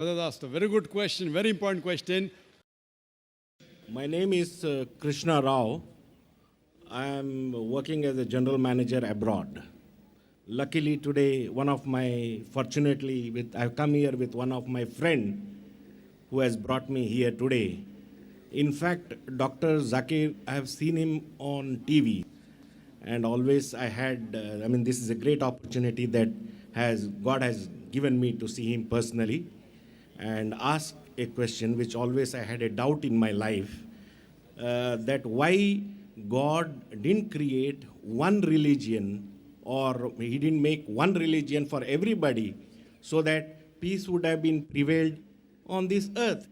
Brother asked a very good question, very important question. My name is Krishna Rao. I am working as a general manager abroad. Luckily today, I've come here with one of my friend who has brought me here today. In fact, Dr. Zakir, I have seen him on TV, and always this is a great opportunity that God has given me to see him personally and ask a question which always I had a doubt in my life, that why God didn't create one religion, or he didn't make one religion for everybody so that peace would have been prevailed on this earth.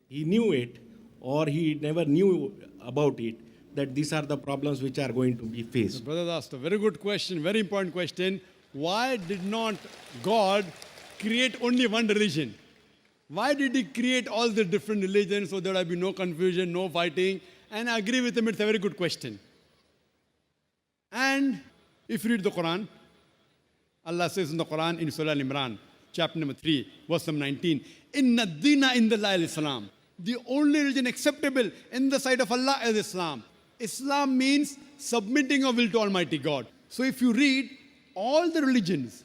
He knew it, or he never knew about it, that these are the problems which are going to be faced. Brother asked a very good question, very important question. Why did not God create only one religion? Why did he create all the different religions so there would be no confusion, no fighting? And I agree with him, it's a very good question. And if you read the Quran, Allah says in the Quran in Surah Al-Imran, chapter number 3, verse number 19, Inna dina indallahi al-Islam. The only religion acceptable in the sight of Allah is Islam. Islam means submitting your will to Almighty God. So if you read all the religions,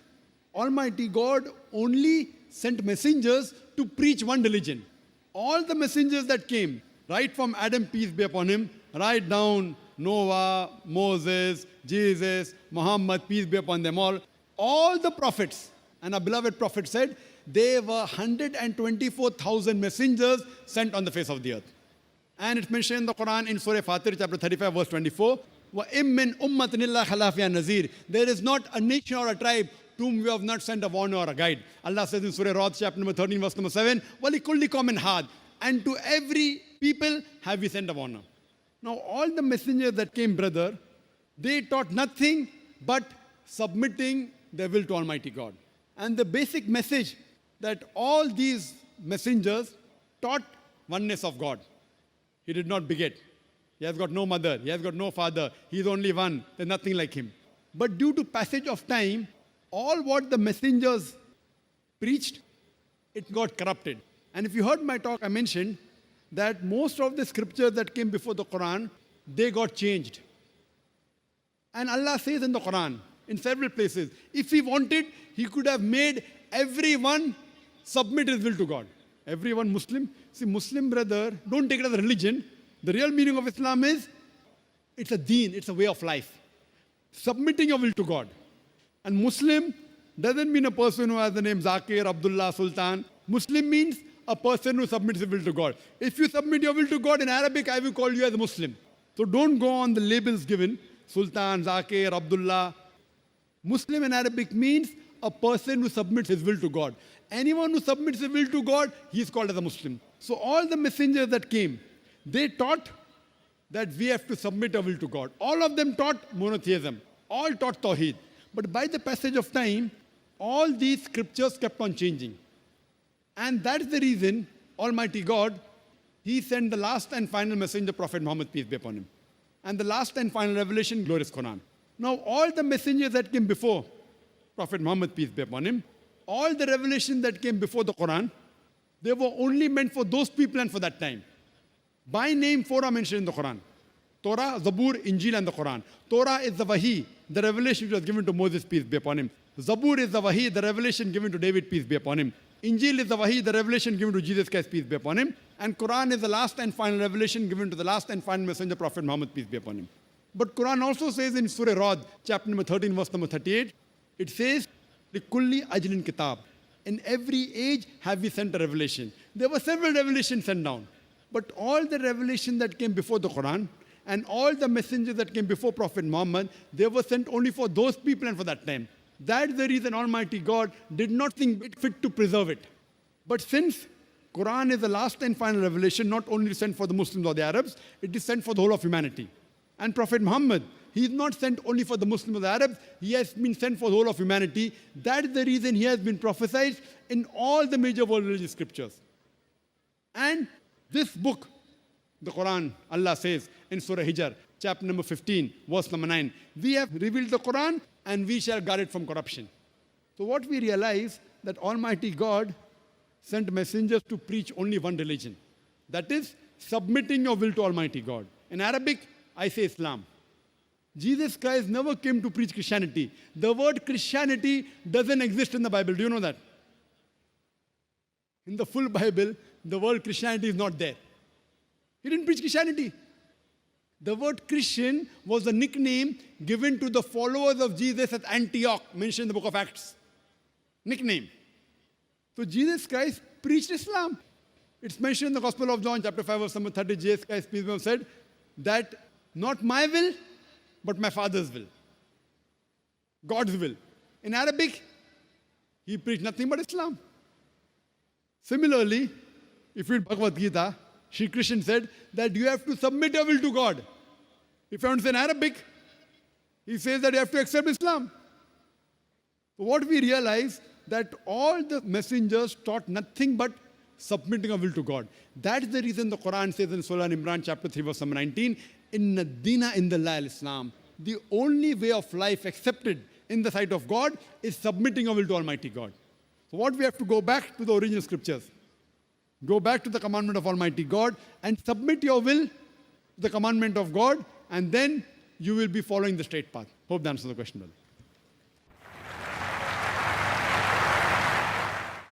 Almighty God only sent messengers to preach one religion. All the messengers that came, right from Adam, peace be upon him, right down Noah, Moses, Jesus, Muhammad, peace be upon them all the prophets, and our beloved prophet said, there were 124,000 messengers sent on the face of the earth. And it's mentioned in the Quran in Surah Fatir, chapter 35, verse 24, وَإِم مِّنْ أُمَّةٍ إِلَّا خَلَا فِيهَا نَذِيرٌ. There is not a nation or a tribe to whom we have not sent a warner or a guide. Allah says in Surah Rad, chapter number 13, verse number 7, وَلِكُلِّ قَوْمٍ هَادٍ. And to every people have we sent a warner. Now all the messengers that came, brother, they taught nothing but submitting their will to Almighty God. And the basic message that all these messengers taught oneness of God. He did not beget. He has got no mother. He has got no father. He is only one. There's nothing like him. But due to passage of time, all what the messengers preached, it got corrupted. And if you heard my talk, I mentioned that most of the scriptures that came before the Quran, they got changed. And Allah says in the Quran, in several places, if He wanted, He could have made everyone submit his will to God. Everyone Muslim. See, Muslim brother, don't take it as a religion. The real meaning of Islam is, it's a deen, it's a way of life. Submitting your will to God. And Muslim doesn't mean a person who has the name Zakir, Abdullah, Sultan. Muslim means a person who submits his will to God. If you submit your will to God in Arabic, I will call you as a Muslim. So don't go on the labels given, Sultan, Zakir, Abdullah. Muslim in Arabic means a person who submits his will to God. Anyone who submits his will to God, he is called as a Muslim. So all the messengers that came, they taught that we have to submit our will to God. All of them taught monotheism. All taught Tawheed. But by the passage of time, all these scriptures kept on changing. And that's the reason Almighty God, He sent the last and final messenger, Prophet Muhammad, peace be upon him. And the last and final revelation, glorious Quran. Now all the messengers that came before Prophet Muhammad, peace be upon him, all the revelation that came before the Quran, they were only meant for those people and for that time. By name, 4 are mentioned in the Quran. Torah, Zabur, Injil, and the Quran. Torah is the Wahi, the revelation which was given to Moses, peace be upon him. Zabur is the Wahi, the revelation given to David, peace be upon him. Injil is the Wahi, the revelation given to Jesus Christ, peace be upon him. And Quran is the last and final revelation given to the last and final messenger, Prophet Muhammad, peace be upon him. But Quran also says in Surah Rad, chapter number 13, verse number 38, it says, لِكُلِّ أَجْلٍ kitab. In every age have we sent a revelation. There were several revelations sent down. But all the revelation that came before the Quran and all the messengers that came before Prophet Muhammad, they were sent only for those people and for that time. That's the reason Almighty God did not think it fit to preserve it. But since Quran is the last and final revelation, not only sent for the Muslims or the Arabs, it is sent for the whole of humanity. And Prophet Muhammad, he is not sent only for the Muslims or the Arabs, he has been sent for the whole of humanity. That is the reason he has been prophesied in all the major world religious scriptures. And this book, the Quran, Allah says in Surah Hijr, chapter number 15, verse number 9, we have revealed the Quran and we shall guard it from corruption. So what we realize that Almighty God sent messengers to preach only one religion. That is, submitting your will to Almighty God. In Arabic, I say Islam. Jesus Christ never came to preach Christianity. The word Christianity doesn't exist in the Bible. Do you know that? In the full Bible, the word Christianity is not there. He didn't preach Christianity. The word Christian was a nickname given to the followers of Jesus at Antioch, mentioned in the book of Acts. Nickname. So Jesus Christ preached Islam. It's mentioned in the Gospel of John, chapter 5, verse number 30. Jesus Christ, peace be upon him, said that not my will, but my Father's will. God's will. In Arabic, he preached nothing but Islam. Similarly, if you read Bhagavad Gita, Sri Krishna said that you have to submit your will to God. If you understand Arabic, he says that you have to accept Islam. So what we realize that all the messengers taught nothing but submitting our will to God. That's the reason the Quran says in Surah Imran chapter 3 verse number 19, Inna dina indallahi al-Islam. The only way of life accepted in the sight of God is submitting our will to Almighty God. So what we have to go back to the original scriptures. Go back to the commandment of Almighty God and submit your will to the commandment of God, and then you will be following the straight path. Hope that answers the question well.